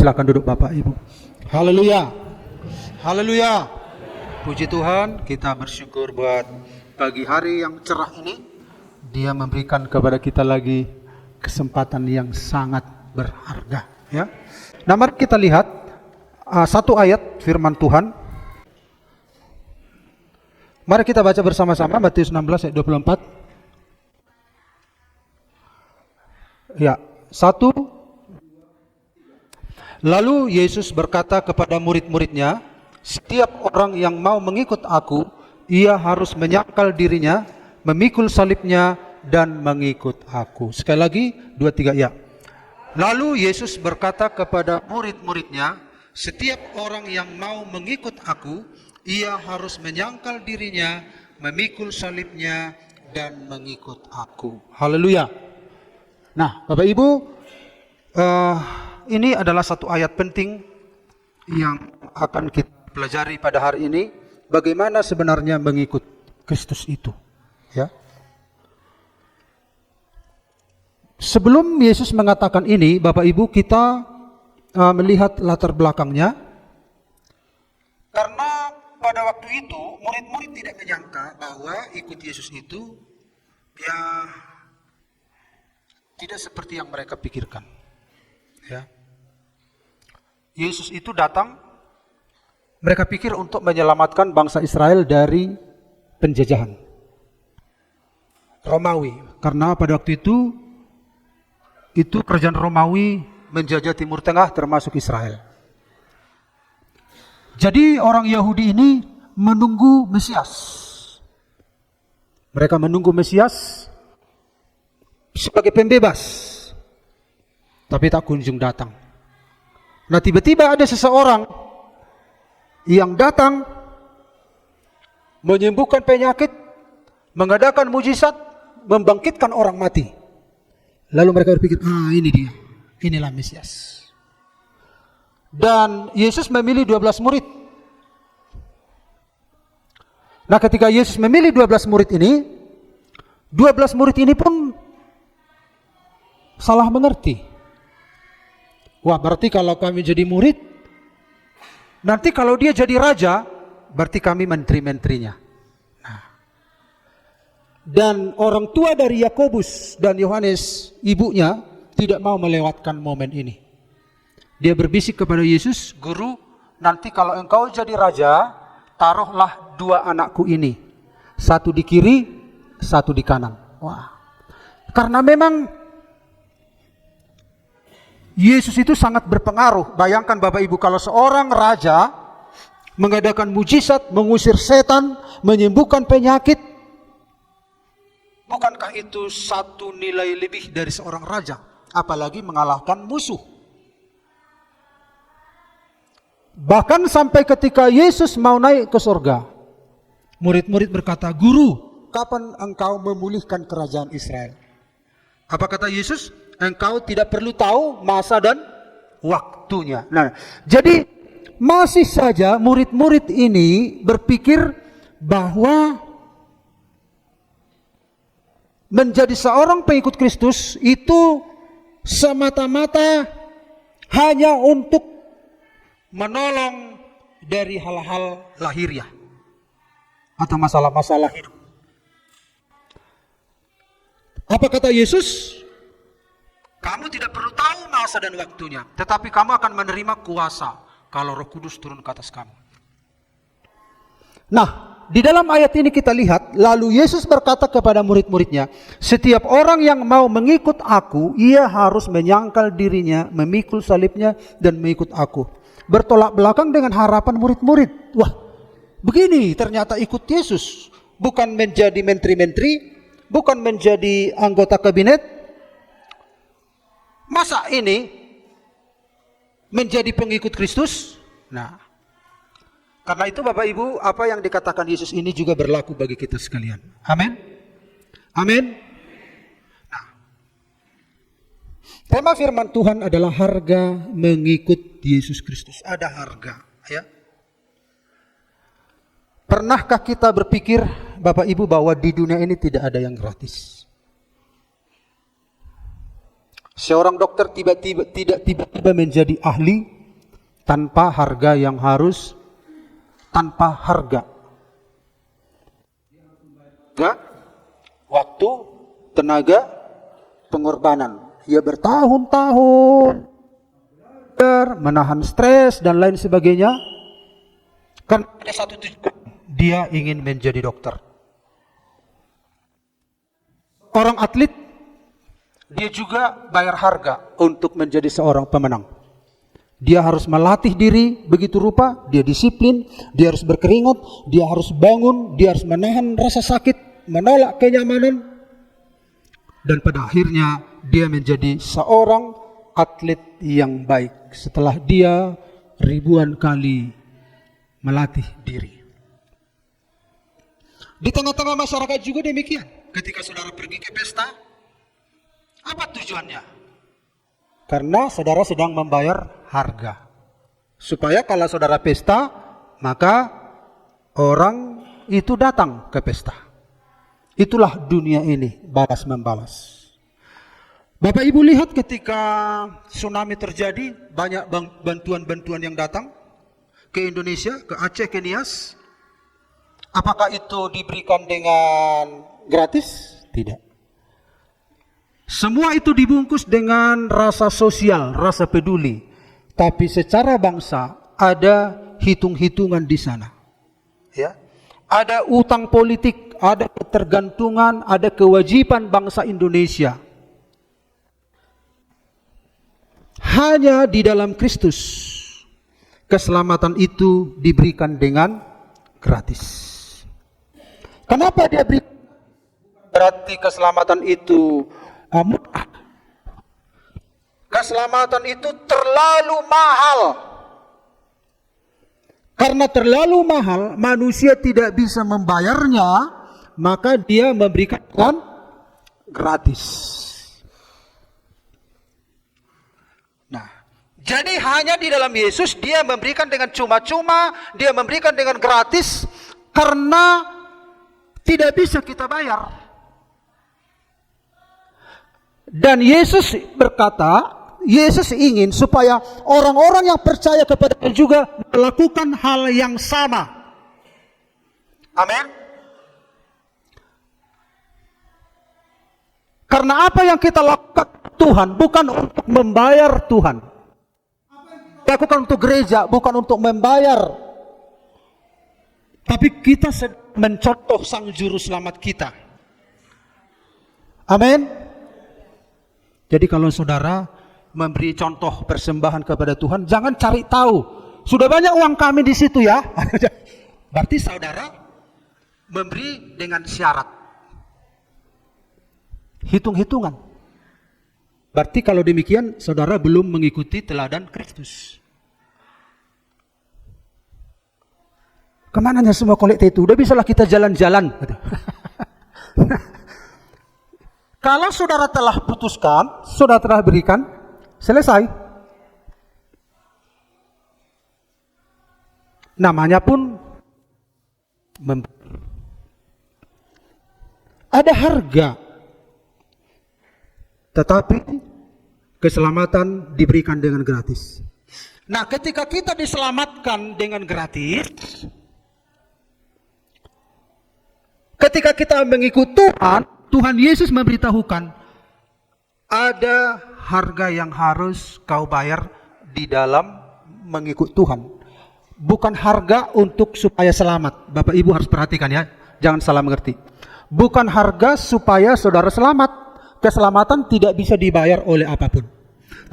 Silakan duduk Bapak Ibu. Haleluya. Haleluya. Puji Tuhan, kita bersyukur buat pagi hari yang cerah ini. Dia memberikan kepada kita lagi kesempatan yang sangat berharga, ya. Nah, mari kita lihat satu ayat firman Tuhan. Mari kita baca bersama-sama Matius 16 ayat 24. Ya, 1. Lalu Yesus berkata kepada murid-muridnya, setiap orang yang mau mengikut aku, ia harus menyangkal dirinya, memikul salibnya, dan mengikut aku. Sekali lagi, 2, 3, ya. Lalu Yesus berkata kepada murid-muridnya, setiap orang yang mau mengikut aku, ia harus menyangkal dirinya, memikul salibnya, dan mengikut aku. Haleluya. Nah, Bapak Ibu, ini adalah satu ayat penting yang akan kita pelajari pada hari ini. Bagaimana sebenarnya mengikut Kristus itu, ya. Sebelum Yesus mengatakan ini, Bapak Ibu, kita melihat latar belakangnya. Karena pada waktu itu murid-murid tidak menyangka bahwa ikut Yesus itu ya tidak seperti yang mereka pikirkan, ya. Yesus itu datang, mereka pikir untuk menyelamatkan bangsa Israel dari penjajahan Romawi. Karena pada waktu itu kerajaan Romawi menjajah Timur Tengah termasuk Israel. Jadi orang Yahudi ini menunggu Mesias. Mereka menunggu Mesias sebagai pembebas, tapi tak kunjung datang. Nah, tiba-tiba ada seseorang yang datang menyembuhkan penyakit, mengadakan mujizat, membangkitkan orang mati. Lalu mereka berpikir, ini dia, inilah Mesias. Dan Yesus memilih 12 murid. Nah, ketika Yesus memilih 12 murid ini, 12 murid ini pun salah mengerti. Wah, berarti kalau kami jadi murid, nanti kalau dia jadi raja, berarti kami menteri-menterinya. Nah, dan orang tua dari Yakobus dan Yohanes, ibunya, tidak mau melewatkan momen ini. Dia berbisik kepada Yesus, Guru, nanti kalau engkau jadi raja, taruhlah 2 anakku ini, satu di kiri, satu di kanan. Wah, karena memang Yesus itu sangat berpengaruh. Bayangkan Bapak Ibu, kalau seorang raja mengadakan mujizat, mengusir setan, menyembuhkan penyakit, bukankah itu satu nilai lebih dari seorang raja? Apalagi mengalahkan musuh. Bahkan sampai ketika Yesus mau naik ke surga, murid-murid berkata, Guru, kapan engkau memulihkan kerajaan Israel? Apa kata Yesus? Engkau tidak perlu tahu masa dan waktunya. Nah, jadi masih saja murid-murid ini berpikir bahwa menjadi seorang pengikut Kristus itu semata-mata hanya untuk menolong dari hal-hal lahiriah atau masalah-masalah hidup. Apa kata Yesus? Kamu tidak perlu tahu masa dan waktunya, tetapi kamu akan menerima kuasa kalau Roh Kudus turun ke atas kamu. Nah, di dalam ayat ini kita lihat, lalu Yesus berkata kepada murid-muridnya, setiap orang yang mau mengikut aku, ia harus menyangkal dirinya, memikul salibnya, dan mengikut aku. Bertolak belakang dengan harapan murid-murid. Wah, begini ternyata ikut Yesus. Bukan menjadi menteri-menteri, bukan menjadi anggota kabinet. Masa ini menjadi pengikut Kristus? Nah, karena itu Bapak Ibu, apa yang dikatakan Yesus ini juga berlaku bagi kita sekalian. Amin. Amin. Nah, tema firman Tuhan adalah harga mengikut Yesus Kristus. Ada harga, ya. Pernahkah kita berpikir Bapak Ibu bahwa di dunia ini tidak ada yang gratis? Seorang dokter tidak tiba-tiba menjadi ahli tanpa harga yang harus, tanpa harga. Waktu, tenaga, pengorbanan. Ia bertahun-tahun menahan stres dan lain sebagainya. Kan ada satu tujuan, dia ingin menjadi dokter. Orang atlet, dia juga bayar harga untuk menjadi seorang pemenang. Dia harus melatih diri begitu rupa, dia disiplin, dia harus berkeringat, dia harus bangun, dia harus menahan rasa sakit, menolak kenyamanan. Dan pada akhirnya dia menjadi seorang atlet yang baik setelah dia ribuan kali melatih diri. Di tengah-tengah masyarakat juga demikian. Ketika saudara pergi ke pesta, apa tujuannya? Karena saudara sedang membayar harga. Supaya kalau saudara pesta, maka orang itu datang ke pesta. Itulah dunia ini, balas membalas. Bapak Ibu lihat ketika tsunami terjadi, banyak bantuan-bantuan yang datang ke Indonesia, ke Aceh, ke Nias. Apakah itu diberikan dengan gratis? Tidak. Semua itu dibungkus dengan rasa sosial, rasa peduli. Tapi secara bangsa ada hitung-hitungan di sana. Ya. Ada utang politik, ada ketergantungan, ada kewajiban bangsa Indonesia. Hanya di dalam Kristus keselamatan itu diberikan dengan gratis. Kenapa dia beri? Berarti keselamatan itu murah. Keselamatan itu terlalu mahal. Karena terlalu mahal, manusia tidak bisa membayarnya, maka dia memberikan gratis. Nah, jadi hanya di dalam Yesus dia memberikan dengan cuma-cuma, dia memberikan dengan gratis, karena tidak bisa kita bayar. Dan Yesus berkata, Yesus ingin supaya orang-orang yang percaya kepada Dia juga melakukan hal yang sama. Amin. Karena apa yang kita lakukan Tuhan bukan untuk membayar Tuhan. Lakukan untuk gereja bukan untuk membayar. Tapi kita mencontoh Sang Juru Selamat kita. Amin. Jadi kalau saudara memberi contoh persembahan kepada Tuhan, jangan cari tahu. Sudah banyak uang kami di situ ya. Berarti saudara memberi dengan syarat. Hitung-hitungan. Berarti kalau demikian saudara belum mengikuti teladan Kristus. Kemananya semua kolekte itu? Udah bisalah kita jalan-jalan. Kalau saudara telah putuskan, saudara telah berikan, selesai. Namanya pun ada harga. Tetapi keselamatan diberikan dengan gratis. Nah, ketika kita diselamatkan dengan gratis, ketika kita mengikut Tuhan, Tuhan Yesus memberitahukan ada harga yang harus kau bayar di dalam mengikut Tuhan. Bukan harga untuk supaya selamat. Bapak Ibu harus perhatikan ya, jangan salah mengerti. Bukan harga supaya saudara selamat. Keselamatan tidak bisa dibayar oleh apapun.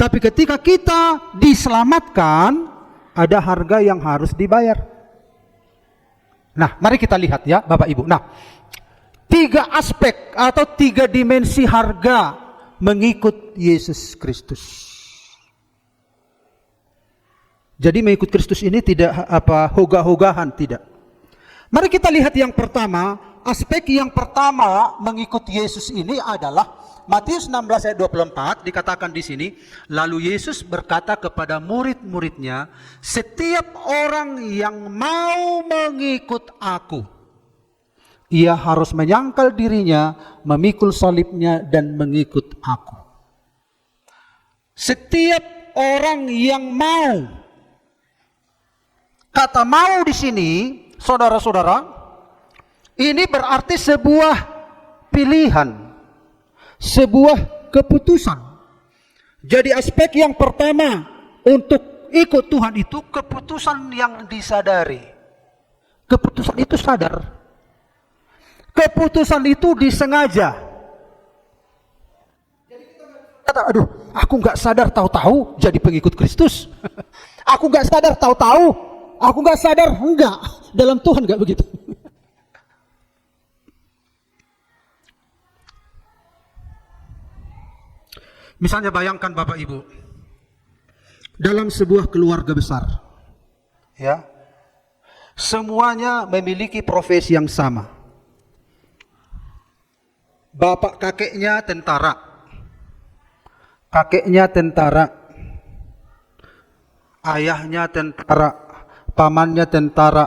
Tapi ketika kita diselamatkan, ada harga yang harus dibayar. Nah, mari kita lihat ya Bapak Ibu. Nah, 3 aspek atau 3 dimensi harga mengikut Yesus Kristus. Jadi mengikut Kristus ini tidak hogah-hogahan, tidak. Mari kita lihat yang pertama, aspek yang pertama mengikut Yesus ini adalah Matius 16 ayat 24 dikatakan di sini, lalu Yesus berkata kepada murid-muridnya, setiap orang yang mau mengikut aku, ia harus menyangkal dirinya, memikul salibnya dan mengikut aku. Setiap orang yang mau Kata mau di sini, saudara-saudara, ini berarti sebuah pilihan, sebuah keputusan. Jadi aspek yang pertama untuk ikut Tuhan itu keputusan yang disadari. Keputusan itu sadar. Keputusan itu disengaja. Jadi kita kata, aduh, aku nggak sadar tahu-tahu jadi pengikut Kristus. Aku nggak sadar tahu-tahu, aku nggak sadar, enggak. Dalam Tuhan nggak begitu. Misalnya bayangkan Bapak Ibu, dalam sebuah keluarga besar, ya, semuanya memiliki profesi yang sama. Bapak kakeknya tentara, ayahnya tentara, pamannya tentara,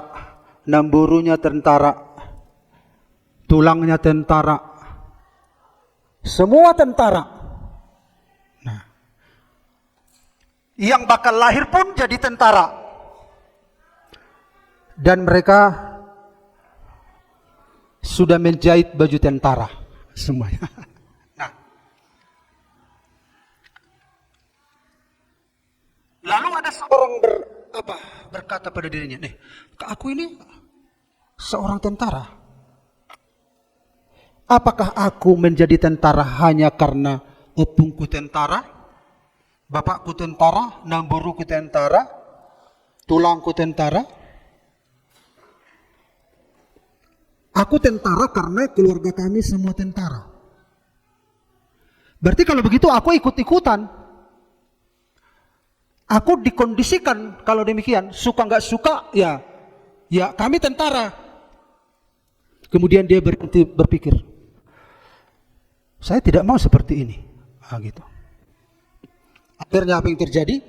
namburunya tentara, tulangnya tentara, semua tentara. Nah, yang bakal lahir pun jadi tentara, dan mereka sudah menjahit baju tentara semuanya. Nah, lalu ada seorang berkata pada dirinya, nih, aku ini seorang tentara. Apakah aku menjadi tentara hanya karena opungku tentara, bapakku tentara, namburuku tentara, tulangku tentara? Aku tentara karena keluarga kami semua tentara. Berarti kalau begitu aku ikut-ikutan. Aku dikondisikan kalau demikian, suka nggak suka ya kami tentara. Kemudian dia berhenti berpikir, saya tidak mau seperti ini. Gitu. Akhirnya apa yang terjadi?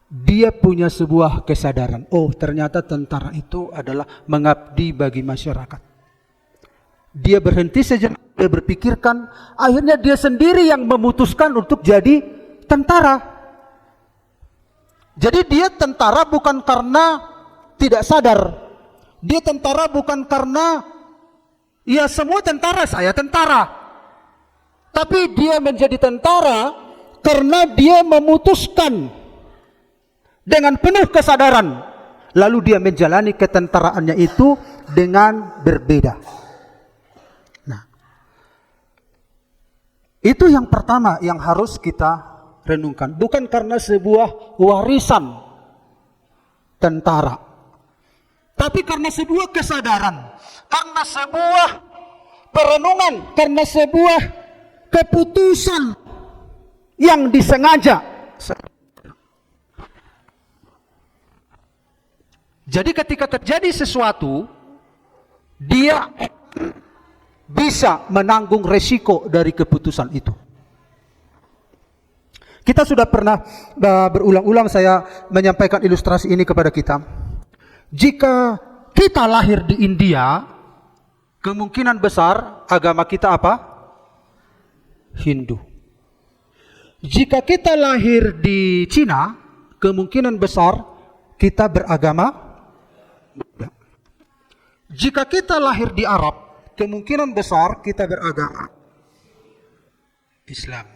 Dia punya sebuah kesadaran. Oh, ternyata tentara itu adalah mengabdi bagi masyarakat. Dia berhenti sejenak, dia berpikirkan, akhirnya dia sendiri yang memutuskan untuk jadi tentara. Jadi dia tentara bukan karena tidak sadar. Dia tentara bukan karena, ya semua tentara, saya tentara. Tapi dia menjadi tentara karena dia memutuskan dengan penuh kesadaran, lalu dia menjalani ketentaraannya itu dengan berbeda. Nah, itu yang pertama yang harus kita renungkan. Bukan karena sebuah warisan tentara, tapi karena sebuah kesadaran, karena sebuah perenungan, karena sebuah keputusan yang disengaja. Jadi ketika terjadi sesuatu, dia bisa menanggung resiko dari keputusan itu. Kita sudah pernah berulang-ulang saya menyampaikan ilustrasi ini kepada kita. Jika kita lahir di India, kemungkinan besar agama kita apa? Hindu. Jika kita lahir di Cina, kemungkinan besar kita beragama Buddha. Jika kita lahir di Arab, kemungkinan besar kita beragama Islam.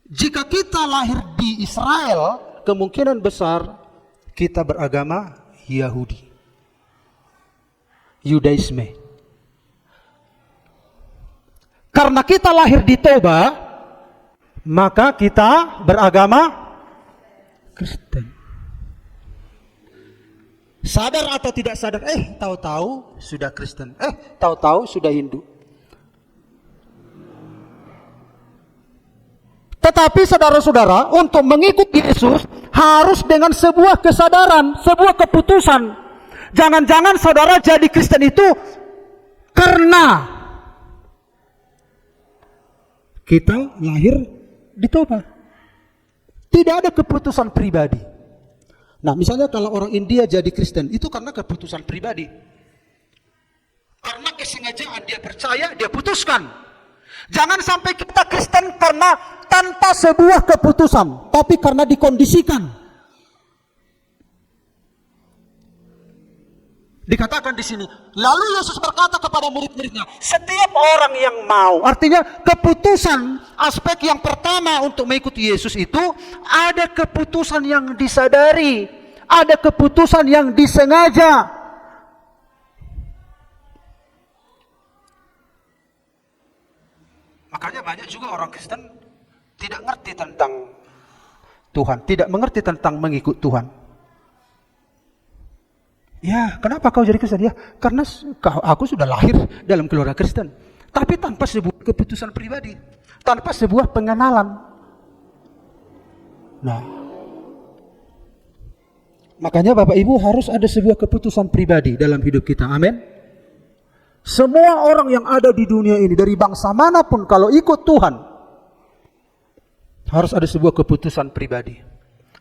Jika kita lahir di Israel, kemungkinan besar kita beragama Yahudi, Yudaisme. Karena kita lahir di Toba, maka kita beragama Kristen. Sadar atau tidak sadar, tahu-tahu sudah Kristen, tahu-tahu sudah Hindu. Tetapi saudara-saudara, untuk mengikuti Yesus harus dengan sebuah kesadaran, sebuah keputusan. Jangan-jangan saudara jadi Kristen itu karena kita lahir di Toba. Tidak ada keputusan pribadi. Nah, misalnya kalau orang India jadi Kristen, itu karena keputusan pribadi. Karena kesengajaan dia percaya, dia putuskan. Jangan sampai kita Kristen karena tanpa sebuah keputusan, tapi karena dikondisikan. Dikatakan di sini, lalu Yesus berkata kepada murid-muridnya, setiap orang yang mau, artinya keputusan aspek yang pertama untuk mengikuti Yesus itu ada keputusan yang disadari, ada keputusan yang disengaja. Makanya banyak juga orang Kristen tidak ngerti tentang Tuhan, tidak mengerti tentang mengikut Tuhan. Ya, kenapa kau jadi Kristen? Ya, karena aku sudah lahir dalam keluarga Kristen. Tapi tanpa sebuah keputusan pribadi, tanpa sebuah pengenalan. Nah, makanya Bapak Ibu harus ada sebuah keputusan pribadi dalam hidup kita. Amin. Semua orang yang ada di dunia ini, dari bangsa manapun, kalau ikut Tuhan, harus ada sebuah keputusan pribadi.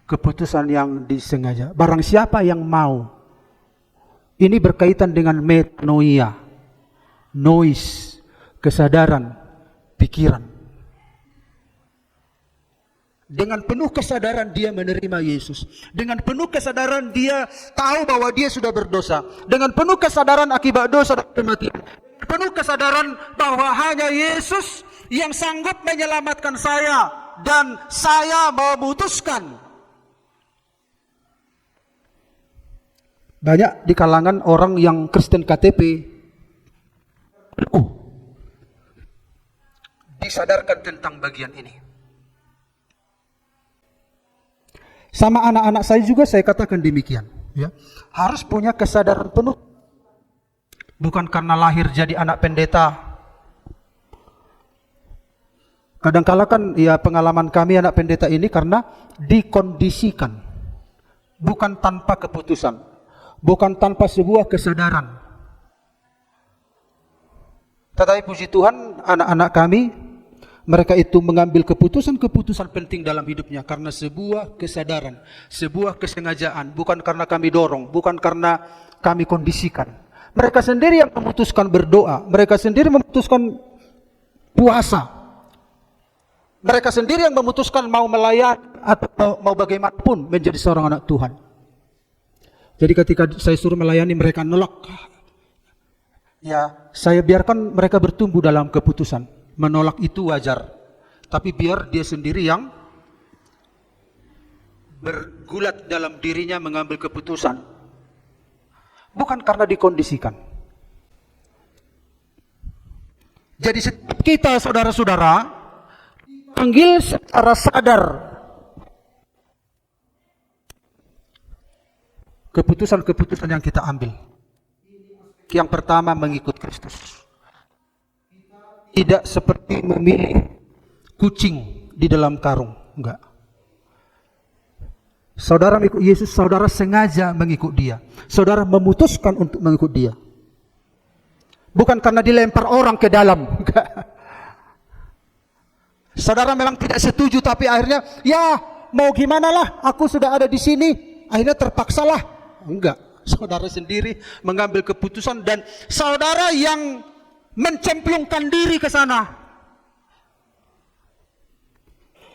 Keputusan yang disengaja. Barang siapa yang mau. Ini berkaitan dengan metanoia, nous, kesadaran, pikiran. Dengan penuh kesadaran dia menerima Yesus. Dengan penuh kesadaran dia tahu bahwa dia sudah berdosa. Dengan penuh kesadaran akibat dosa dan kematian. Penuh kesadaran bahwa hanya Yesus yang sanggup menyelamatkan saya. Dan saya memutuskan. Banyak di kalangan orang yang Kristen KTP disadarkan tentang bagian ini. Sama anak-anak saya juga saya katakan demikian. Ya, harus punya kesadaran penuh. Bukan karena lahir jadi anak pendeta. Kadang-kala kan ya pengalaman kami anak pendeta ini karena dikondisikan. Bukan tanpa keputusan. Bukan tanpa sebuah kesadaran. Tetapi puji Tuhan, anak-anak kami, mereka itu mengambil keputusan-keputusan penting dalam hidupnya karena sebuah kesadaran, sebuah kesengajaan, bukan karena kami dorong, bukan karena kami kondisikan. Mereka sendiri yang memutuskan berdoa, mereka sendiri memutuskan puasa. Mereka sendiri yang memutuskan mau melayani atau mau bagaimanapun menjadi seorang anak Tuhan. Jadi ketika saya suruh melayani mereka nolak. Ya, saya biarkan mereka bertumbuh dalam keputusan. Menolak itu wajar. Tapi biar dia sendiri yang bergulat dalam dirinya mengambil keputusan. Bukan karena dikondisikan. Jadi setiap kita saudara-saudara panggil secara sadar. Keputusan-keputusan yang kita ambil. Yang pertama mengikut Kristus. Tidak seperti memilih kucing di dalam karung. Enggak. Saudara mengikut Yesus, saudara sengaja mengikut dia. Saudara memutuskan untuk mengikut dia. Bukan karena dilempar orang ke dalam. Enggak. Saudara memang tidak setuju, tapi akhirnya, ya mau gimana lah, aku sudah ada di sini. Akhirnya terpaksalah. Enggak, saudara sendiri mengambil keputusan dan saudara yang mencemplungkan diri ke sana.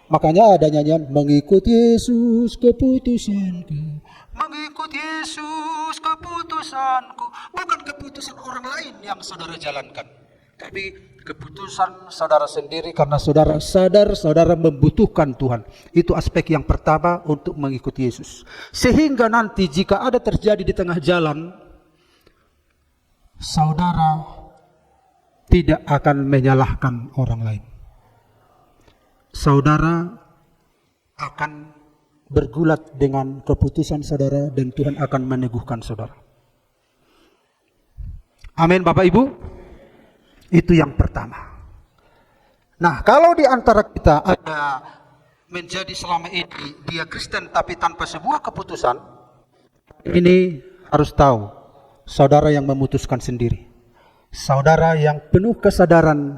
Makanya ada nyanyian mengikut Yesus keputusanku. Mengikut Yesus keputusanku. Bukan keputusan orang lain yang saudara jalankan, tapi keputusan saudara sendiri karena saudara sadar saudara membutuhkan Tuhan. Itu aspek yang pertama untuk mengikuti Yesus. Sehingga nanti jika ada terjadi di tengah jalan, saudara tidak akan menyalahkan orang lain. Saudara akan bergulat dengan keputusan saudara dan Tuhan akan meneguhkan saudara. Amin Bapak Ibu. Itu yang pertama. Nah, kalau di antara kita ada menjadi selama ini dia Kristen tapi tanpa sebuah keputusan, ini harus tahu, saudara yang memutuskan sendiri. Saudara yang penuh kesadaran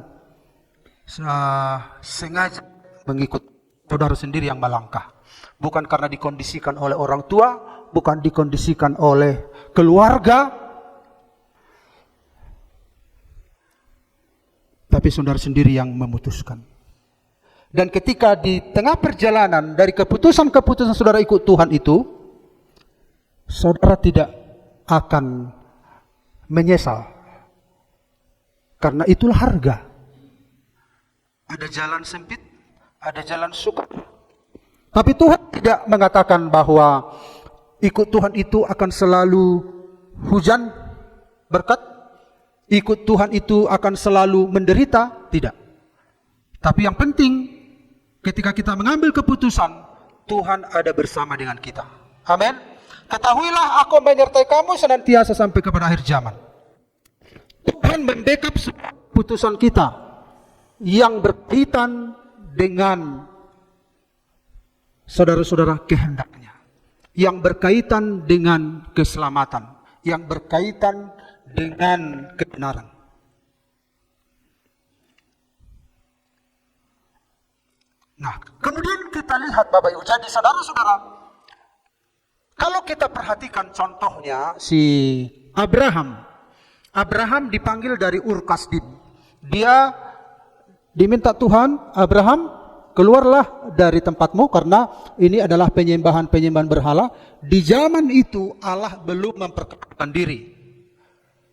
sengaja mengikut saudara sendiri yang melangkah. Bukan karena dikondisikan oleh orang tua, bukan dikondisikan oleh keluarga, tapi saudara sendiri yang memutuskan. Dan ketika di tengah perjalanan dari keputusan-keputusan saudara ikut Tuhan itu, saudara tidak akan menyesal. Karena itulah harga. Ada jalan sempit, ada jalan sukar. Tapi Tuhan tidak mengatakan bahwa ikut Tuhan itu akan selalu hujan berkat. Ikut Tuhan itu akan selalu menderita. Tidak. Tapi yang penting, ketika kita mengambil keputusan, Tuhan ada bersama dengan kita. Amin. Ketahuilah, aku menyertai kamu senantiasa sampai kepada akhir zaman. Tuhan membackup keputusan kita yang berkaitan dengan saudara-saudara kehendaknya, yang berkaitan dengan keselamatan, yang berkaitan dengan kebenaran. Nah, kemudian kita lihat Bapak Ibu, jadi saudara-saudara, kalau kita perhatikan contohnya si Abraham. Abraham dipanggil dari Ur Kasdim. Dia diminta Tuhan, Abraham, keluarlah dari tempatmu karena ini adalah penyembahan-penyembahan berhala. Di zaman itu Allah belum memperkenalkan diri.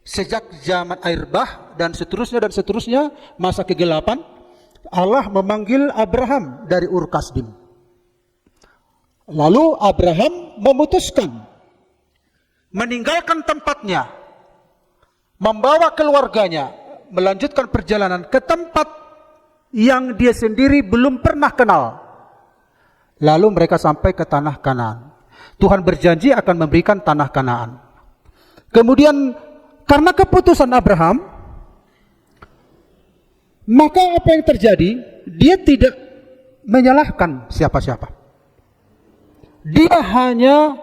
Sejak zaman air bah dan seterusnya masa kegelapan, Allah memanggil Abraham dari Ur Kasdim. Lalu Abraham memutuskan meninggalkan tempatnya, membawa keluarganya, melanjutkan perjalanan ke tempat yang dia sendiri belum pernah kenal. Lalu mereka sampai ke tanah Kanaan. Tuhan berjanji akan memberikan tanah Kanaan. Kemudian karena keputusan Abraham, maka apa yang terjadi? Dia tidak menyalahkan siapa-siapa. Dia hanya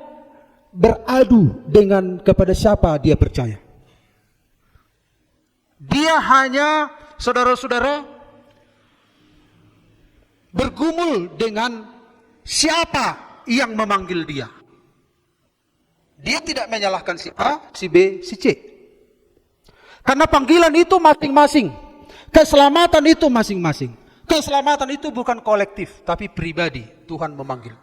beradu dengan kepada siapa dia percaya. Dia hanya, saudara-saudara, bergumul dengan siapa yang memanggil dia. Dia tidak menyalahkan si A, si B, si C. Karena panggilan itu masing-masing. Keselamatan itu masing-masing. Keselamatan itu bukan kolektif, tapi pribadi. Tuhan memanggil.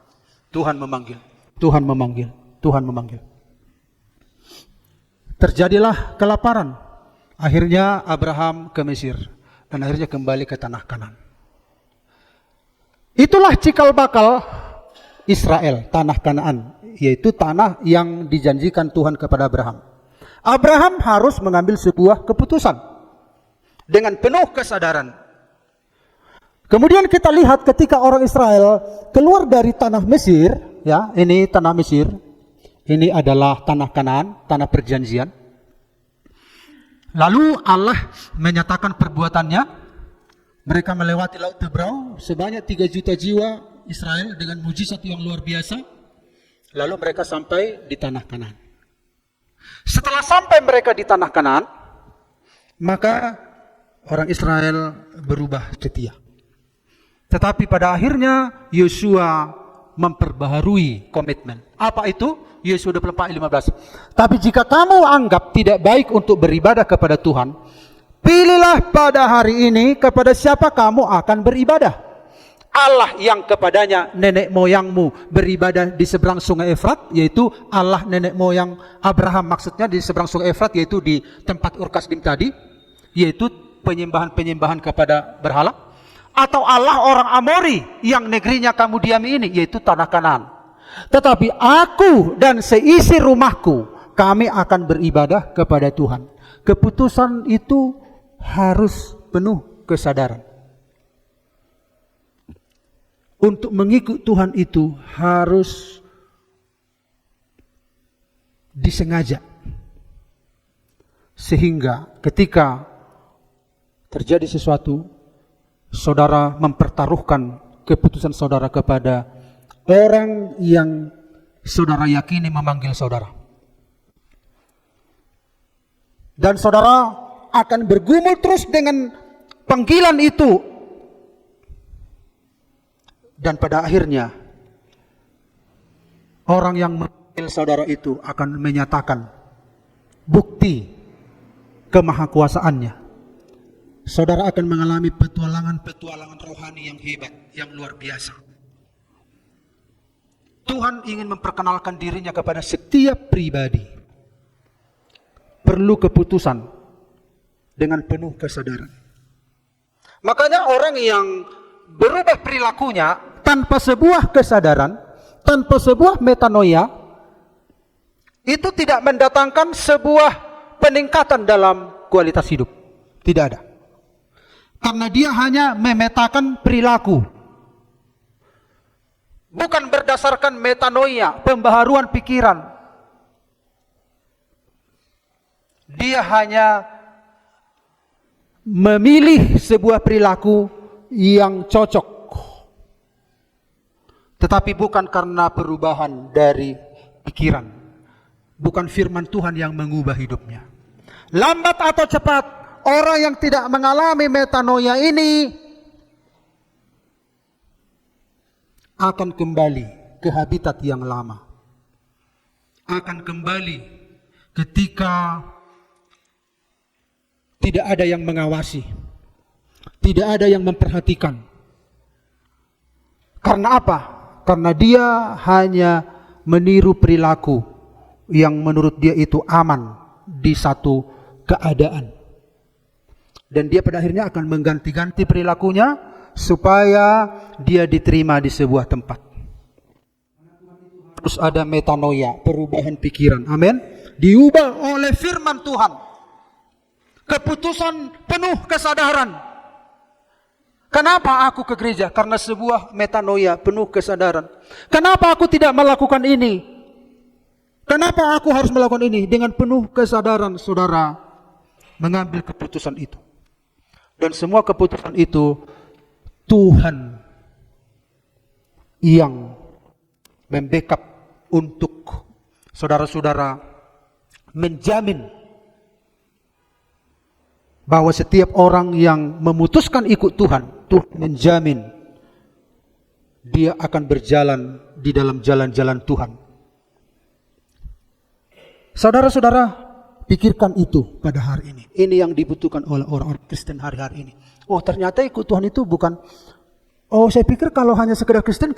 Tuhan memanggil. Tuhan memanggil. Tuhan memanggil. Terjadilah kelaparan. Akhirnya Abraham ke Mesir. Dan akhirnya kembali ke tanah Kanaan. Itulah cikal bakal Israel, tanah Kanaan. Yaitu tanah yang dijanjikan Tuhan kepada Abraham. Abraham harus mengambil sebuah keputusan. Dengan penuh kesadaran. Kemudian kita lihat ketika orang Israel keluar dari tanah Mesir, ya, ini tanah Mesir, ini adalah tanah Kanaan, tanah perjanjian. Lalu Allah menyatakan perbuatannya, mereka melewati Laut Tebrau, sebanyak 3 juta jiwa Israel dengan mujizat yang luar biasa. Lalu mereka sampai di tanah Kanaan. Setelah sampai mereka di tanah Kanaan, maka orang Israel berubah setia. Tetapi pada akhirnya Yosua memperbaharui komitmen. Apa itu? Yosua 24:15. Tapi jika kamu anggap tidak baik untuk beribadah kepada Tuhan, pilihlah pada hari ini kepada siapa kamu akan beribadah. Allah yang kepadanya nenek moyangmu beribadah di seberang sungai Efrat, yaitu Allah nenek moyang Abraham, maksudnya di seberang sungai Efrat, yaitu di tempat Ur Kasdim tadi, yaitu penyembahan-penyembahan kepada berhala. Atau Allah orang Amori yang negerinya kamu diami ini, yaitu tanah Kanaan. Tetapi aku dan seisi rumahku, kami akan beribadah kepada Tuhan. Keputusan itu harus penuh kesadaran. Untuk mengikut Tuhan itu harus disengaja. Sehingga ketika terjadi sesuatu, saudara mempertaruhkan keputusan saudara kepada orang yang saudara yakini memanggil saudara. Dan saudara akan bergumul terus dengan panggilan itu. Dan pada akhirnya orang yang memanggil saudara itu akan menyatakan bukti kemahakuasaannya. Saudara akan mengalami petualangan-petualangan rohani yang hebat, yang luar biasa. Tuhan ingin memperkenalkan dirinya kepada setiap pribadi. perlu keputusan dengan penuh kesadaran. Makanya orang yang berubah perilakunya tanpa sebuah kesadaran, tanpa sebuah metanoia, itu tidak mendatangkan sebuah peningkatan dalam kualitas hidup. Tidak ada. Karena dia hanya memetakan perilaku. Bukan berdasarkan metanoia, pembaharuan pikiran. Dia hanya memilih sebuah perilaku yang cocok. Tetapi bukan karena perubahan dari pikiran. Bukan firman Tuhan yang mengubah hidupnya. Lambat atau cepat, orang yang tidak mengalami metanoia ini akan kembali ke habitat yang lama. Akan kembali ketika tidak ada yang mengawasi, tidak ada yang memperhatikan. Karena apa? Karena dia hanya meniru perilaku yang menurut dia itu aman di satu keadaan. Dan dia pada akhirnya akan mengganti-ganti perilakunya supaya dia diterima di sebuah tempat. Terus ada metanoia, perubahan pikiran. Amin. Diubah oleh firman Tuhan. Keputusan penuh kesadaran. Kenapa aku ke gereja? Karena sebuah metanoia, penuh kesadaran. Kenapa aku tidak melakukan ini? Kenapa aku harus melakukan ini? Dengan penuh kesadaran, saudara mengambil keputusan itu. Dan semua keputusan itu Tuhan yang membackup untuk saudara-saudara menjamin bahwa setiap orang yang memutuskan ikut Tuhan, Tuhan menjamin dia akan berjalan di dalam jalan-jalan Tuhan. Saudara-saudara, pikirkan itu pada hari ini. Ini yang dibutuhkan oleh orang-orang Kristen hari-hari ini. Oh, ternyata ikut Tuhan itu bukan, oh saya pikir kalau hanya sekedar Kristen.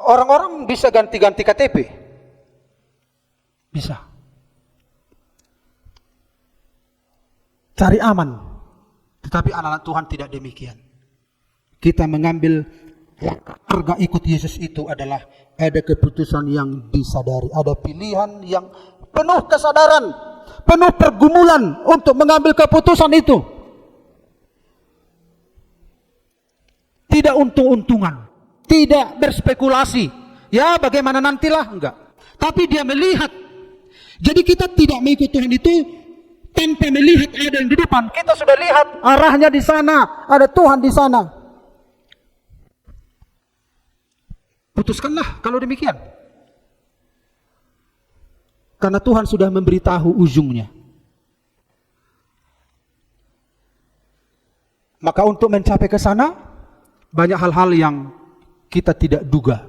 Orang-orang bisa ganti-ganti KTP. Bisa. Cari aman. Tetapi anak-anak Tuhan tidak demikian. Kita mengambil harga ikut Yesus itu adalah ada keputusan yang disadari. Ada pilihan yang penuh kesadaran. Penuh pergumulan untuk mengambil keputusan itu. Tidak untung-untungan. Tidak berspekulasi. Ya bagaimana nantilah. Enggak. Tapi dia melihat. Jadi kita tidak mengikut Tuhan itu tanpa melihat ada yang di depan. Kita sudah lihat arahnya di sana, ada Tuhan di sana. Putuskanlah kalau demikian. Karena Tuhan sudah memberitahu ujungnya. Maka untuk mencapai ke sana banyak hal-hal yang kita tidak duga.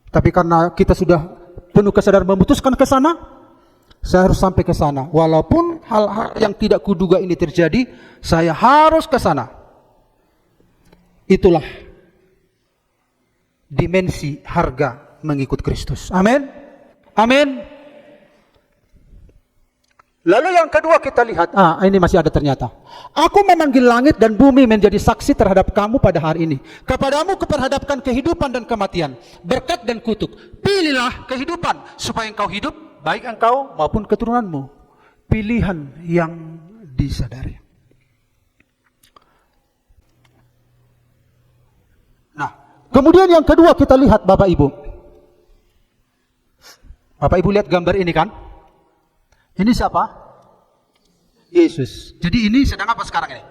Tapi karena kita sudah penuh kesadaran memutuskan ke sana, saya harus sampai ke sana. Walaupun hal-hal yang tidak kuduga ini terjadi, saya harus ke sana. Itulah dimensi harga mengikut Kristus. Amin. Amin. Lalu yang kedua kita lihat, ini masih ada ternyata. Aku memanggil langit dan bumi menjadi saksi terhadap kamu pada hari ini. Kepadamu kuperhadapkan kehidupan dan kematian, berkat dan kutuk. Pilihlah kehidupan supaya engkau hidup, baik engkau maupun keturunanmu. Pilihan yang disadari. Nah, kemudian yang kedua kita lihat Bapak Ibu. Bapak Ibu lihat gambar ini kan? Ini siapa? Yesus. Jadi ini sedang apa sekarang ini?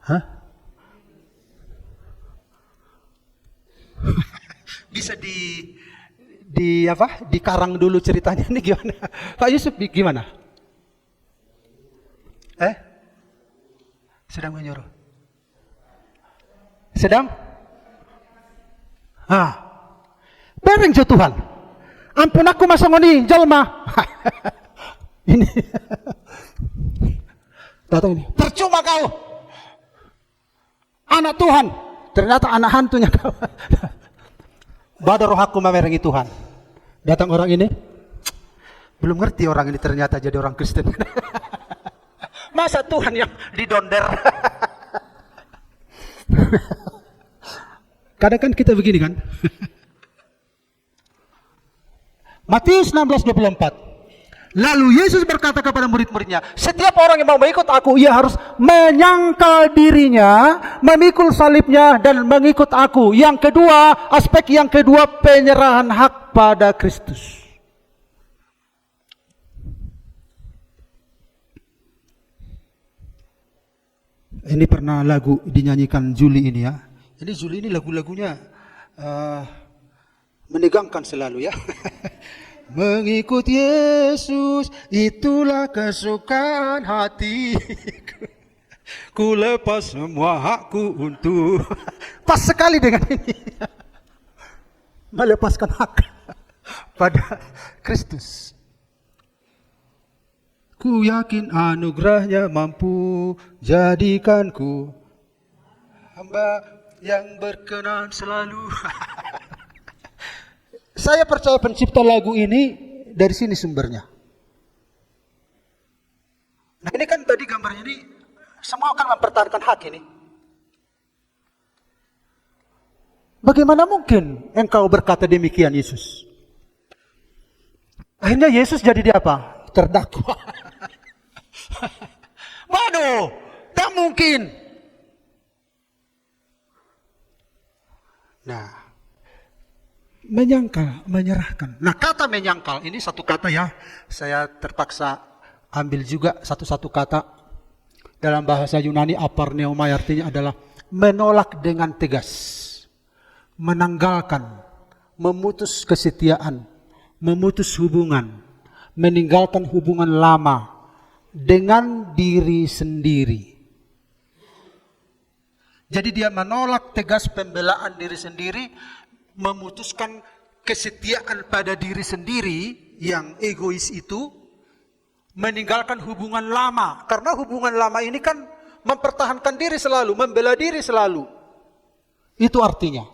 Hah? Bisa di apa? Dikarang dulu ceritanya ini gimana? Pak Yusuf gimana? Sedang menyuruh. Sedang? Bereng jo Tuhan. Ampun aku masa ngoni jalma. Ini. Datang ini. Percuma kau. Anak Tuhan. Ternyata anak hantunya kau. Bada roh aku memerangi Tuhan. Datang orang ini, belum ngerti orang ini ternyata jadi orang Kristen. Masa Tuhan yang didonder? Kadang kan kita begini kan. Matius 16:24. Lalu Yesus berkata kepada murid-muridnya, setiap orang yang mau mengikut aku, ia harus menyangkal dirinya, memikul salibnya, dan mengikut aku. Yang kedua, aspek yang kedua, penyerahan hak pada Kristus. Ini pernah lagu dinyanyikan Juli ini ya. Ini Juli ini lagu-lagunya menegangkan selalu ya. Mengikut Yesus itulah kesukaan hatiku. Ku lepas semua hakku untuk. Pas sekali dengan ini. Melepaskan hak pada Kristus. Ku yakin anugerahnya mampu jadikanku hamba yang berkenan selalu. Saya percaya pencipta lagu ini dari sini sumbernya. Nah ini kan tadi gambarnya ini semua akan mempertahankan hak ini. Bagaimana mungkin engkau berkata demikian Yesus? Akhirnya Yesus jadi dia apa? Terdakwa. Waduh, tak mungkin. Nah, menyangkal, menyerahkan. Nah kata menyangkal ini satu kata ya. Saya terpaksa ambil juga satu-satu kata. Dalam bahasa Yunani aparneomai artinya adalah menolak dengan tegas. Menanggalkan, memutus kesetiaan, memutus hubungan. Meninggalkan hubungan lama dengan diri sendiri. Jadi dia menolak tegas pembelaan diri sendiri, memutuskan kesetiaan pada diri sendiri yang egois itu, meninggalkan hubungan lama. Karena hubungan lama ini kan mempertahankan diri selalu, membela diri selalu. Itu artinya.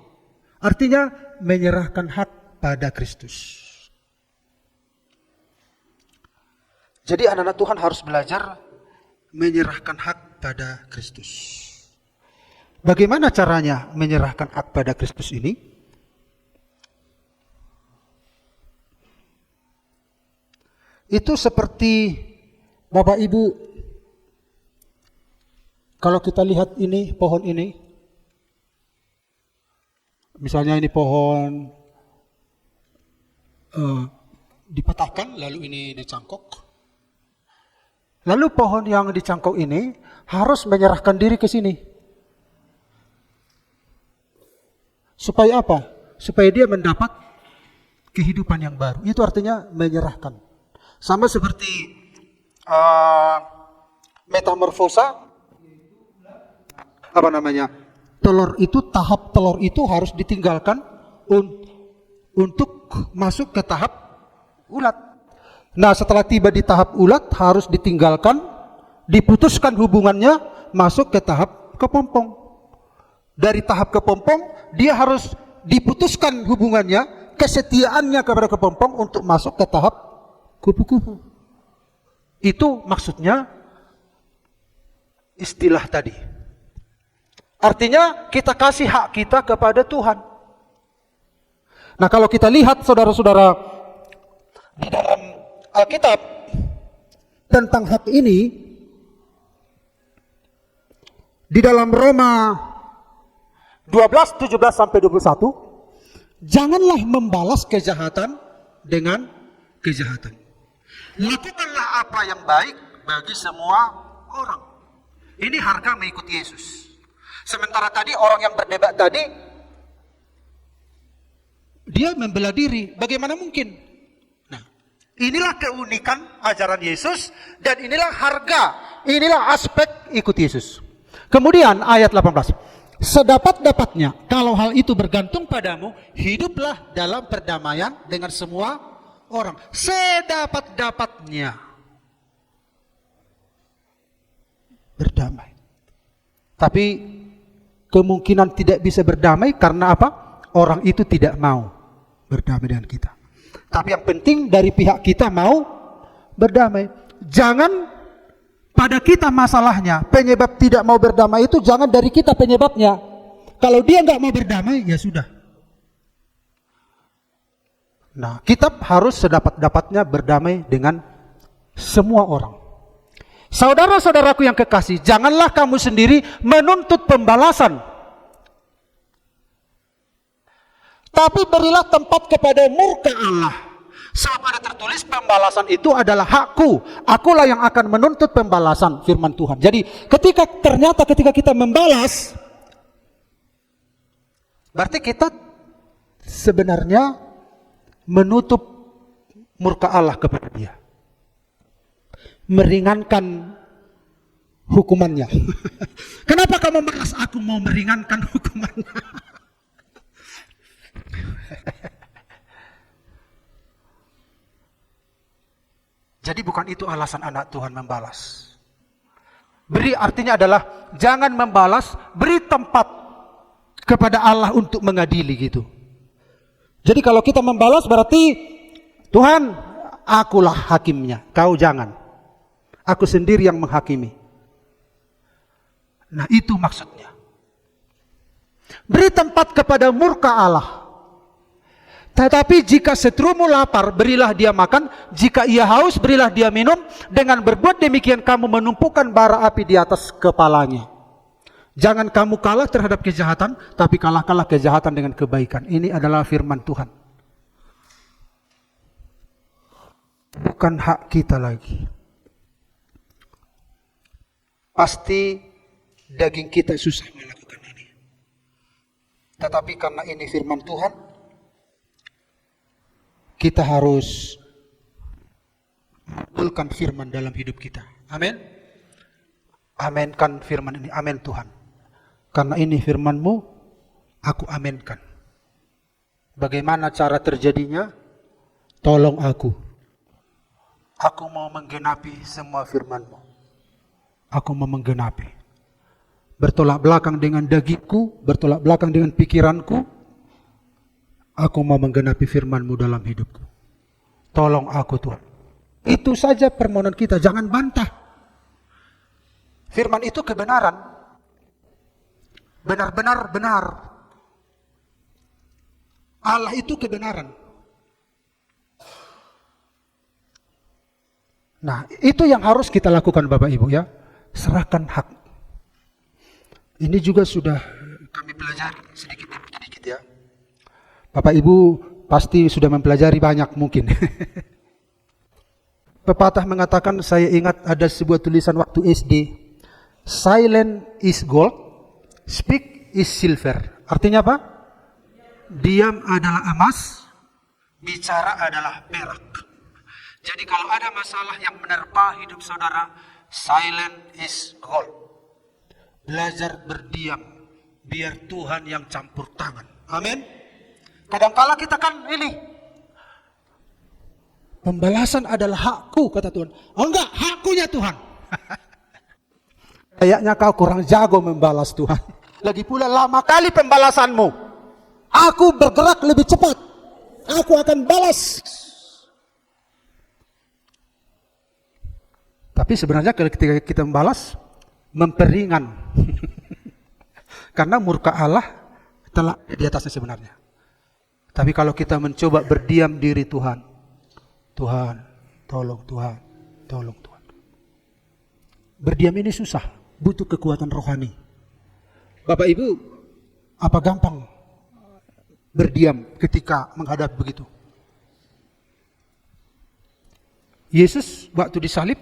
Artinya menyerahkan hak pada Kristus. Jadi anak-anak Tuhan harus belajar menyerahkan hak pada Kristus. Bagaimana caranya menyerahkan hak pada Kristus ini? Itu seperti Bapak Ibu, kalau kita lihat ini, pohon ini, misalnya ini pohon dipatahkan, lalu ini dicangkok. Lalu pohon yang dicangkok ini harus menyerahkan diri ke sini. Supaya apa? Supaya dia mendapat kehidupan yang baru. Itu artinya menyerahkan. Sama seperti metamorfosa, apa namanya? Telur itu, tahap telur itu harus ditinggalkan untuk masuk ke tahap ulat. Nah setelah tiba di tahap ulat harus ditinggalkan, diputuskan hubungannya, masuk ke tahap kepompong. Dari tahap kepompong dia harus diputuskan hubungannya, kesetiaannya kepada kepompong untuk masuk ke tahap kupu-kupu. Itu maksudnya istilah tadi. Artinya kita kasih hak kita kepada Tuhan. Nah kalau kita lihat saudara-saudara di dalam Alkitab tentang hak ini, di dalam Roma 12, 17 sampai 21, janganlah membalas kejahatan dengan kejahatan. Lakukanlah apa yang baik bagi semua orang. Ini harga mengikuti Yesus. Sementara tadi orang yang berdebat tadi, dia membela diri. Bagaimana mungkin? Nah, inilah keunikan ajaran Yesus dan inilah harga, inilah aspek ikut Yesus. Kemudian ayat 18. Sedapat-dapatnya, kalau hal itu bergantung padamu, hiduplah dalam perdamaian dengan semua orang. Sedapat-dapatnya berdamai. Tapi kemungkinan tidak bisa berdamai karena apa? Orang itu tidak mau berdamai dengan kita. Tapi yang penting dari pihak kita mau berdamai. Jangan pada kita masalahnya, penyebab tidak mau berdamai itu jangan dari kita penyebabnya. Kalau dia nggak mau berdamai, ya sudah. Nah, kita harus sedapat-dapatnya berdamai dengan semua orang. Saudara-saudaraku yang kekasih, janganlah kamu sendiri menuntut pembalasan. Tapi berilah tempat kepada murka Allah. Sebab ada tertulis pembalasan itu adalah hakku. Akulah yang akan menuntut pembalasan, firman Tuhan. Jadi ketika kita membalas, berarti kita sebenarnya menutup murka Allah kepada dia. Meringankan hukumannya. Kenapa kamu membalas? Aku mau meringankan hukumannya. Jadi bukan itu alasan anak Tuhan membalas. Beri artinya adalah jangan membalas, beri tempat kepada Allah untuk mengadili gitu. Jadi kalau kita membalas berarti Tuhan, akulah hakimnya, kau jangan. Aku sendiri yang menghakimi. Nah, itu maksudnya. Beri tempat kepada murka Allah. Tetapi jika seterumu lapar, berilah dia makan. Jika ia haus, berilah dia minum. Dengan berbuat demikian kamu menumpukan bara api di atas kepalanya. Jangan kamu kalah terhadap kejahatan, tapi kalahkanlah kejahatan dengan kebaikan. Ini adalah firman Tuhan. Bukan hak kita lagi. Pasti daging kita susah melakukan ini. Tetapi karena ini firman Tuhan, kita harus mengabulkan firman dalam hidup kita. Amin. Aminkan firman ini. Amin Tuhan. Karena ini firman-Mu, aku aminkan. Bagaimana cara terjadinya? Tolong aku. Aku mau menggenapi semua firman-Mu. Aku mau menggenapi. Bertolak belakang dengan dagingku, bertolak belakang dengan pikiranku. Aku mau menggenapi firman-Mu dalam hidupku. Tolong aku Tuhan. Itu saja permohonan kita, jangan bantah. Firman itu kebenaran. Benar-benar benar. Allah itu kebenaran. Nah, itu yang harus kita lakukan Bapak Ibu ya. Serahkan hak. Ini juga sudah kami pelajari sedikit ya. Bapak Ibu pasti sudah mempelajari banyak mungkin. Pepatah mengatakan, saya ingat ada sebuah tulisan waktu SD. Silent is gold, speak is silver. Artinya apa? Diam adalah emas, bicara adalah perak. Jadi kalau ada masalah yang menerpa hidup saudara, silent is gold. Belajar berdiam, biar Tuhan yang campur tangan. Amin. Kadangkala kita kan ini, pembalasan adalah hakku kata Tuhan. Oh enggak, hakkunya Tuhan. Kayaknya kau kurang jago membalas Tuhan. Lagi pula lama kali pembalasanmu. Aku bergerak lebih cepat. Aku akan balas. Tapi sebenarnya ketika kita membalas, memperingan. Karena murka Allah telah di atasnya sebenarnya. Tapi kalau kita mencoba berdiam diri Tuhan, Tuhan, tolong Tuhan, tolong Tuhan. Berdiam ini susah, butuh kekuatan rohani. Bapak Ibu, apa gampang berdiam ketika menghadapi begitu? Yesus waktu disalib,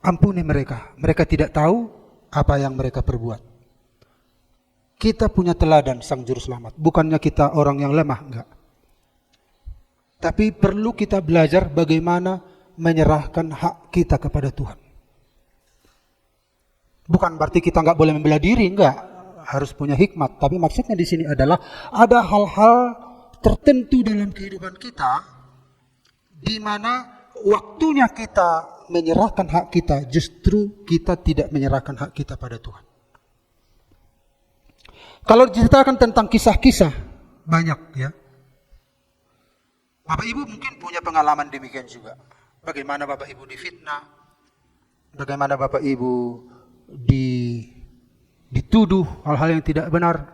ampuni mereka, mereka tidak tahu apa yang mereka perbuat. Kita punya teladan Sang Juru Selamat, bukannya kita orang yang lemah, enggak. Tapi perlu kita belajar bagaimana menyerahkan hak kita kepada Tuhan. Bukan berarti kita enggak boleh membela diri, enggak. Harus punya hikmat. Tapi maksudnya di sini adalah ada hal-hal tertentu dalam kehidupan kita di mana waktunya kita menyerahkan hak kita, justru kita tidak menyerahkan hak kita pada Tuhan. Kalau diceritakan tentang kisah-kisah, banyak ya. Bapak Ibu mungkin punya pengalaman demikian juga. Bagaimana Bapak Ibu difitnah, bagaimana Bapak Ibu dituduh hal-hal yang tidak benar.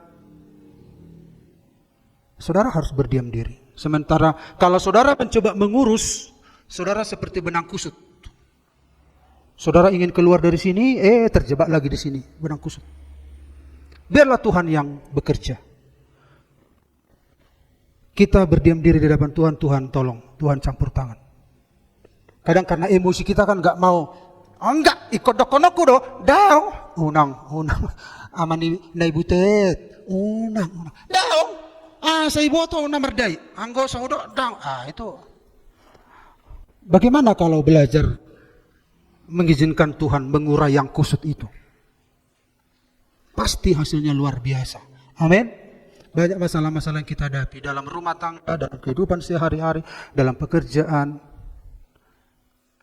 Saudara harus berdiam diri. Sementara kalau saudara mencoba mengurus, saudara seperti benang kusut. Saudara ingin keluar dari sini, terjebak lagi di sini, benang kusut. Biarlah Tuhan yang bekerja. Kita berdiam diri di hadapan Tuhan, Tuhan tolong, Tuhan campur tangan. Kadang karena emosi kita kan nggak mau, enggak, ikut dokonoku do, daw, unang, amani naibutet, unang, daw, saya boto namardai, anggo saudo, daw, itu. Bagaimana kalau belajar mengizinkan Tuhan mengurai yang kusut itu? Pasti hasilnya luar biasa. Amin. Banyak masalah-masalah yang kita hadapi dalam rumah tangga, dalam kehidupan sehari-hari, dalam pekerjaan.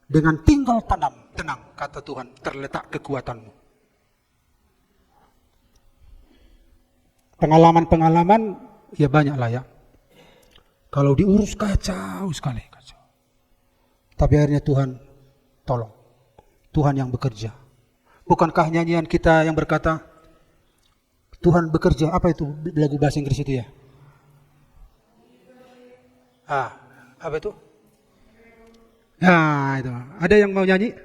Dengan tinggal tenang, kata Tuhan, terletak kekuatanmu. Pengalaman-pengalaman, ya banyak lah ya. Kalau diurus kacau sekali. Kacau. Tapi akhirnya Tuhan tolong. Tuhan yang bekerja. Bukankah nyanyian kita yang berkata, Tuhan bekerja, apa itu lagu bahasa Inggris itu ya? Apa itu? Nah itu, ada yang mau nyanyi?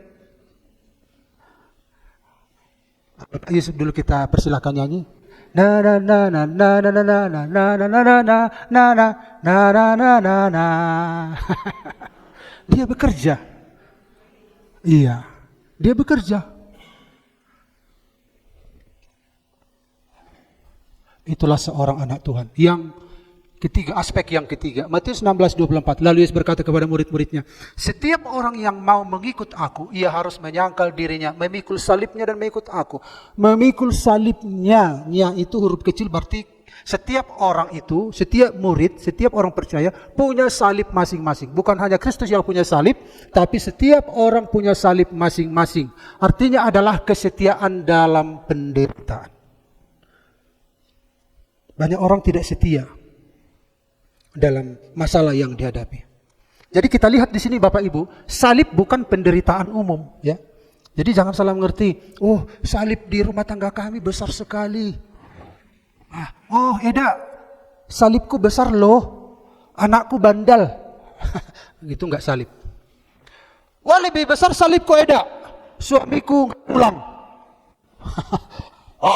Bapak Yusuf dulu kita persilahkan nyanyi. Na na na na na na na na na na na na na na na na na. Dia bekerja. Iya, dia bekerja. Itulah seorang anak Tuhan yang ketiga, aspek yang ketiga. Matius 16:24. Lalu Yesus berkata kepada murid-muridnya, setiap orang yang mau mengikut aku, ia harus menyangkal dirinya, memikul salibnya dan mengikut aku. Memikul salibnya, nya itu huruf kecil berarti setiap orang itu, setiap murid, setiap orang percaya punya salib masing-masing. Bukan hanya Kristus yang punya salib, tapi setiap orang punya salib masing-masing. Artinya adalah kesetiaan dalam penderitaan. Banyak orang tidak setia dalam masalah yang dihadapi. Jadi kita lihat di sini Bapak Ibu, salib bukan penderitaan umum, ya. Jadi jangan salah mengerti. Oh, salib di rumah tangga kami besar sekali. Oh, Eda, salibku besar loh. Anakku bandal. Gitu enggak salib. Wah, lebih besar salibku Eda. Suamiku pulang.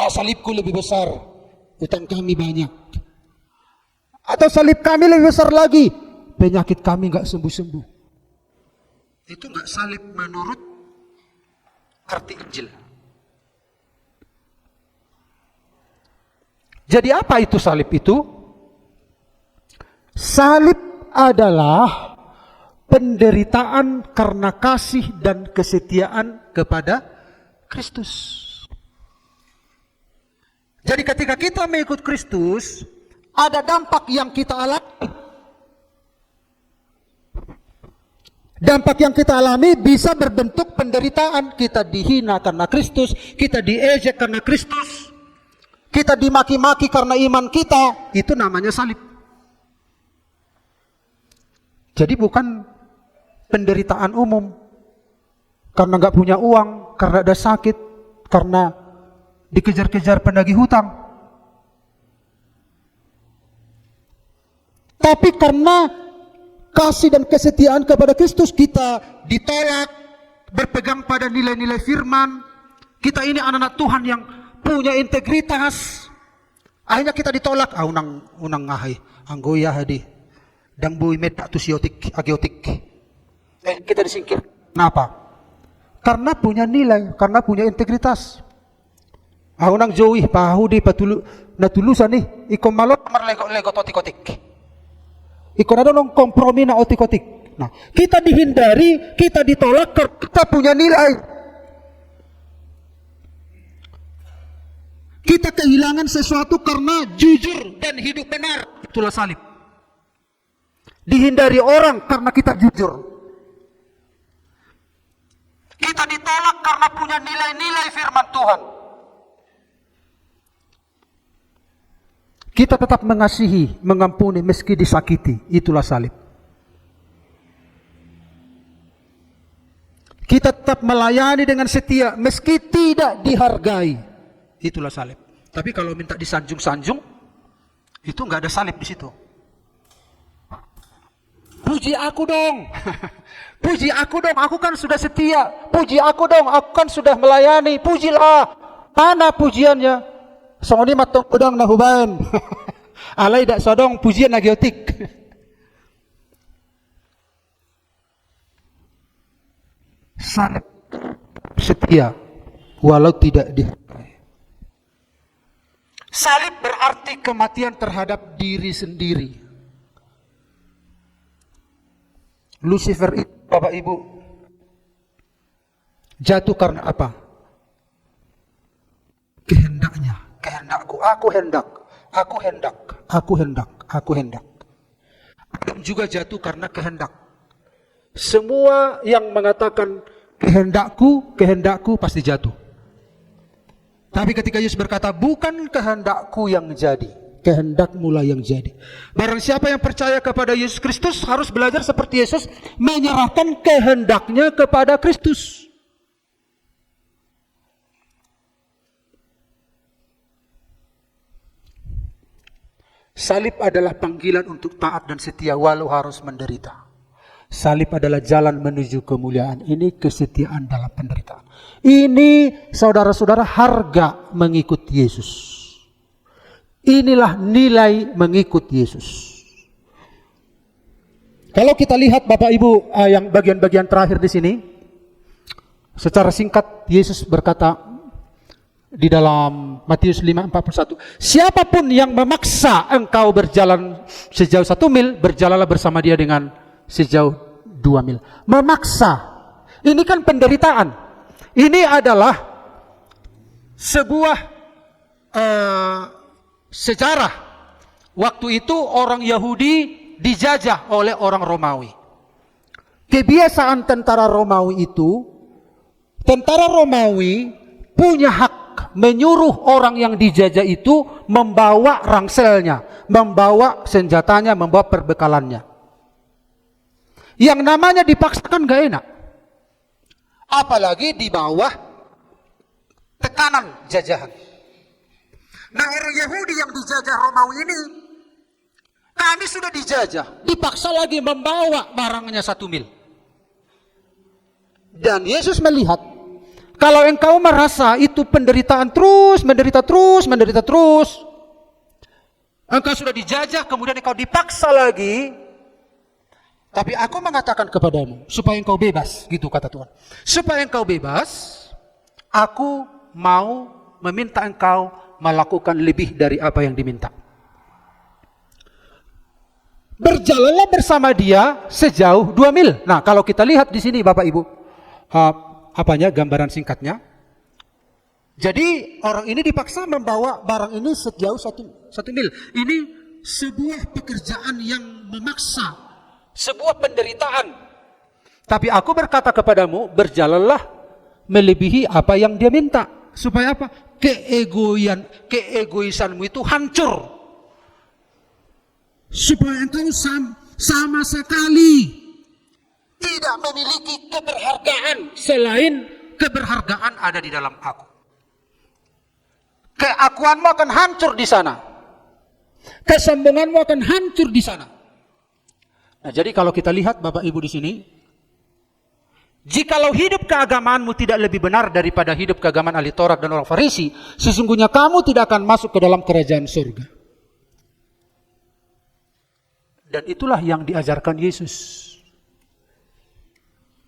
Salibku lebih besar. Utang kami banyak. Atau salib kami lebih besar lagi. Penyakit kami enggak sembuh-sembuh. Itu enggak salib menurut arti Injil. Jadi apa itu salib itu? Salib adalah penderitaan karena kasih dan kesetiaan kepada Kristus. Jadi ketika kita mengikut Kristus, ada dampak yang kita alami. Dampak yang kita alami bisa berbentuk penderitaan. Kita dihina karena Kristus, kita diejek karena Kristus, kita dimaki-maki karena iman kita. Itu namanya salib. Jadi bukan penderitaan umum. Karena nggak punya uang, karena ada sakit, karena dikejar-kejar penagih hutang. Tapi karena kasih dan kesetiaan kepada Kristus, kita ditolak, berpegang pada nilai-nilai firman. Kita ini anak-anak Tuhan yang punya integritas. Akhirnya kita ditolak. Unang ngahay, anggoya hadi, dang bui medak tu siotik, agiotik. Kita disingkir. Kenapa? Karena punya nilai, karena punya integritas. Unang jowi pahudi patulu natulusan nih iko malot marlego totikotik. Iko na dong kompromi na otikotik. Nah, kita dihindari, kita ditolak, kita punya nilai. Kita kehilangan sesuatu karena jujur dan hidup benar. Itulah salib. Dihindari orang karena kita jujur. Kita ditolak karena punya nilai-nilai firman Tuhan. Kita tetap mengasihi, mengampuni meski disakiti. Itulah salib. Kita tetap melayani dengan setia meski tidak dihargai. Itulah salib. Tapi kalau minta disanjung-sanjung, itu nggak ada salib di situ. Puji aku dong. Puji aku dong, aku kan sudah setia. Puji aku dong, aku kan sudah melayani. Pujilah. Mana pujiannya? Songoni matong udang nahuban. Alai dak sodong pujian agiotik. Salib setia walau tidak dihargai. Salib berarti kematian terhadap diri sendiri. Lucifer itu, Bapak Ibu, jatuh karena apa? Kehendaknya, kehendakku, aku hendak, aku hendak, aku hendak, aku hendak. Adam juga jatuh karena kehendak. Semua yang mengatakan kehendakku, kehendakku pasti jatuh. Tapi ketika Yesus berkata, bukan kehendakku yang jadi, kehendakmulah yang jadi. Barang siapa yang percaya kepada Yesus Kristus harus belajar seperti Yesus, menyerahkan kehendaknya kepada Kristus. Salib adalah panggilan untuk taat dan setia walau harus menderita. Salib adalah jalan menuju kemuliaan. Ini kesetiaan dalam penderitaan. Ini saudara-saudara harga mengikut Yesus. Inilah nilai mengikut Yesus. Kalau kita lihat Bapak Ibu yang bagian-bagian terakhir di sini, secara singkat Yesus berkata di dalam Matius 5:41, siapapun yang memaksa engkau berjalan sejauh 1 mil, berjalanlah bersama dia dengan sejauh 2 mil. Memaksa. Ini kan penderitaan. Ini adalah sebuah sejarah. Waktu itu orang Yahudi dijajah oleh orang Romawi. Kebiasaan tentara Romawi itu, tentara Romawi punya hak menyuruh orang yang dijajah itu membawa rangselnya, membawa senjatanya, membawa perbekalannya. Yang namanya dipaksakan gak enak. Apalagi di bawah tekanan jajahan. Nah, orang Yahudi yang dijajah Romawi ini, kami sudah dijajah, dipaksa lagi membawa barangnya 1 mil. Dan Yesus melihat, kalau engkau merasa itu penderitaan terus, menderita terus, menderita terus, engkau sudah dijajah, kemudian engkau dipaksa lagi. Tapi aku mengatakan kepadamu, supaya engkau bebas, gitu kata Tuhan. Supaya engkau bebas, aku mau meminta engkau melakukan lebih dari apa yang diminta. Berjalanlah bersama dia sejauh 2 mil. Nah, kalau kita lihat di sini Bapak Ibu, gambaran singkatnya. Jadi orang ini dipaksa membawa barang ini sejauh 1 mil. Ini sebuah pekerjaan yang memaksa. Sebuah penderitaan. Tapi aku berkata kepadamu, berjalanlah melebihi apa yang dia minta. Supaya apa? Keegoisanmu itu hancur. Supaya engkau sama sekali tidak memiliki keberhargaan selain keberhargaan ada di dalam aku. Keakuanmu akan hancur di sana. Kesombonganmu akan hancur di sana. Nah, jadi kalau kita lihat Bapak Ibu di sini, jikalau hidup keagamaanmu tidak lebih benar daripada hidup keagamaan ahli Taurat dan orang Farisi, sesungguhnya kamu tidak akan masuk ke dalam kerajaan surga. Dan itulah yang diajarkan Yesus.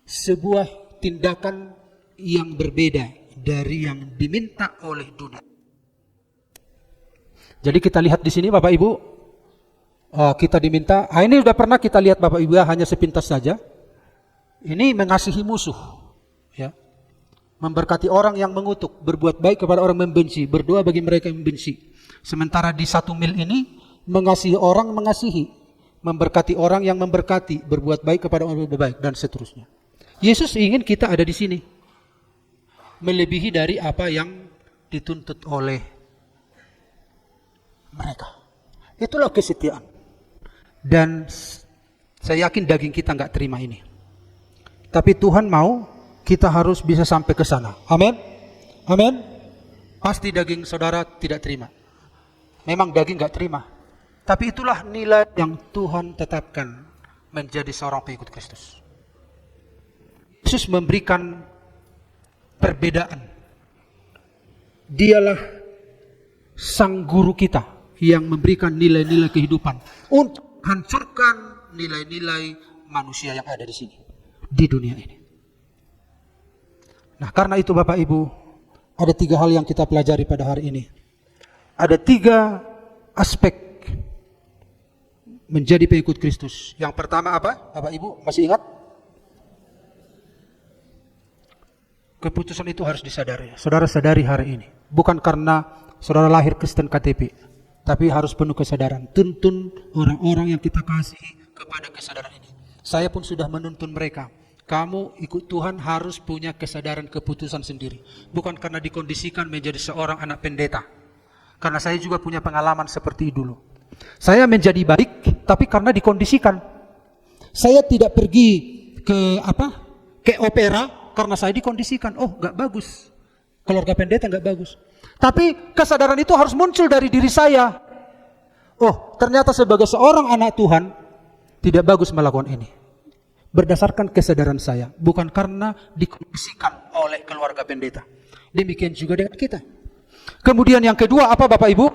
Sebuah tindakan yang berbeda dari yang diminta oleh dunia. Jadi kita lihat di sini Bapak Ibu, kita diminta, ini sudah pernah kita lihat Bapak Ibu, hanya sepintas saja. Ini mengasihi musuh, ya. Memberkati orang yang mengutuk, berbuat baik kepada orang membenci, berdoa bagi mereka yang membenci. Sementara di 1 mil ini, mengasihi orang mengasihi, memberkati orang yang memberkati, berbuat baik kepada orang yang berbuat baik, dan seterusnya. Yesus ingin kita ada di sini, melebihi dari apa yang dituntut oleh mereka. Itulah kesetiaan. Dan saya yakin daging kita nggak terima ini. Tapi Tuhan mau kita harus bisa sampai ke sana. Amin. Amin. Pasti daging saudara tidak terima. Memang daging gak terima. Tapi itulah nilai yang Tuhan tetapkan menjadi seorang pengikut Kristus. Yesus memberikan perbedaan. Dialah sang guru kita yang memberikan nilai-nilai kehidupan untuk hancurkan nilai-nilai manusia yang ada di sini, di dunia ini. Nah, karena itu Bapak Ibu, ada 3 hal yang kita pelajari pada hari ini. Ada 3 aspek menjadi pengikut Kristus. Yang pertama apa? Bapak Ibu masih ingat? Keputusan itu harus disadari. Saudara sadari hari ini. Bukan karena saudara lahir Kristen KTP, tapi harus penuh kesadaran. Tuntun orang-orang yang kita kasihi kepada kesadaran ini. Saya pun sudah menuntun mereka. Kamu ikut Tuhan harus punya kesadaran keputusan sendiri. Bukan karena dikondisikan menjadi seorang anak pendeta. Karena saya juga punya pengalaman seperti dulu. Saya menjadi baik, tapi karena dikondisikan. Saya tidak pergi ke opera karena saya dikondisikan. Oh, gak bagus. Keluarga pendeta gak bagus. Tapi kesadaran itu harus muncul dari diri saya. Oh, ternyata sebagai seorang anak Tuhan tidak bagus melakukan ini. Berdasarkan kesadaran saya, bukan karena dikondisikan oleh keluarga pendeta. Demikian juga dengan kita. Kemudian yang kedua apa Bapak Ibu?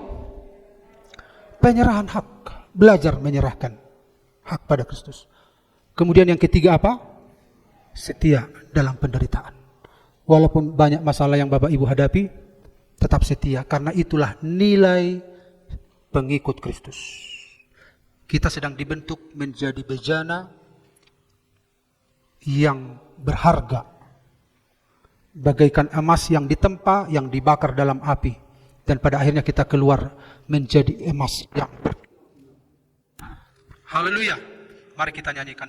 Penyerahan hak. Belajar menyerahkan hak pada Kristus. Kemudian yang ketiga apa? Setia dalam penderitaan. Walaupun banyak masalah yang Bapak Ibu hadapi, tetap setia. Karena itulah nilai pengikut Kristus. Kita sedang dibentuk menjadi bejana yang berharga, bagaikan emas yang ditempa, yang dibakar dalam api, dan pada akhirnya kita keluar menjadi emas yang Haleluya. Mari kita nyanyikan.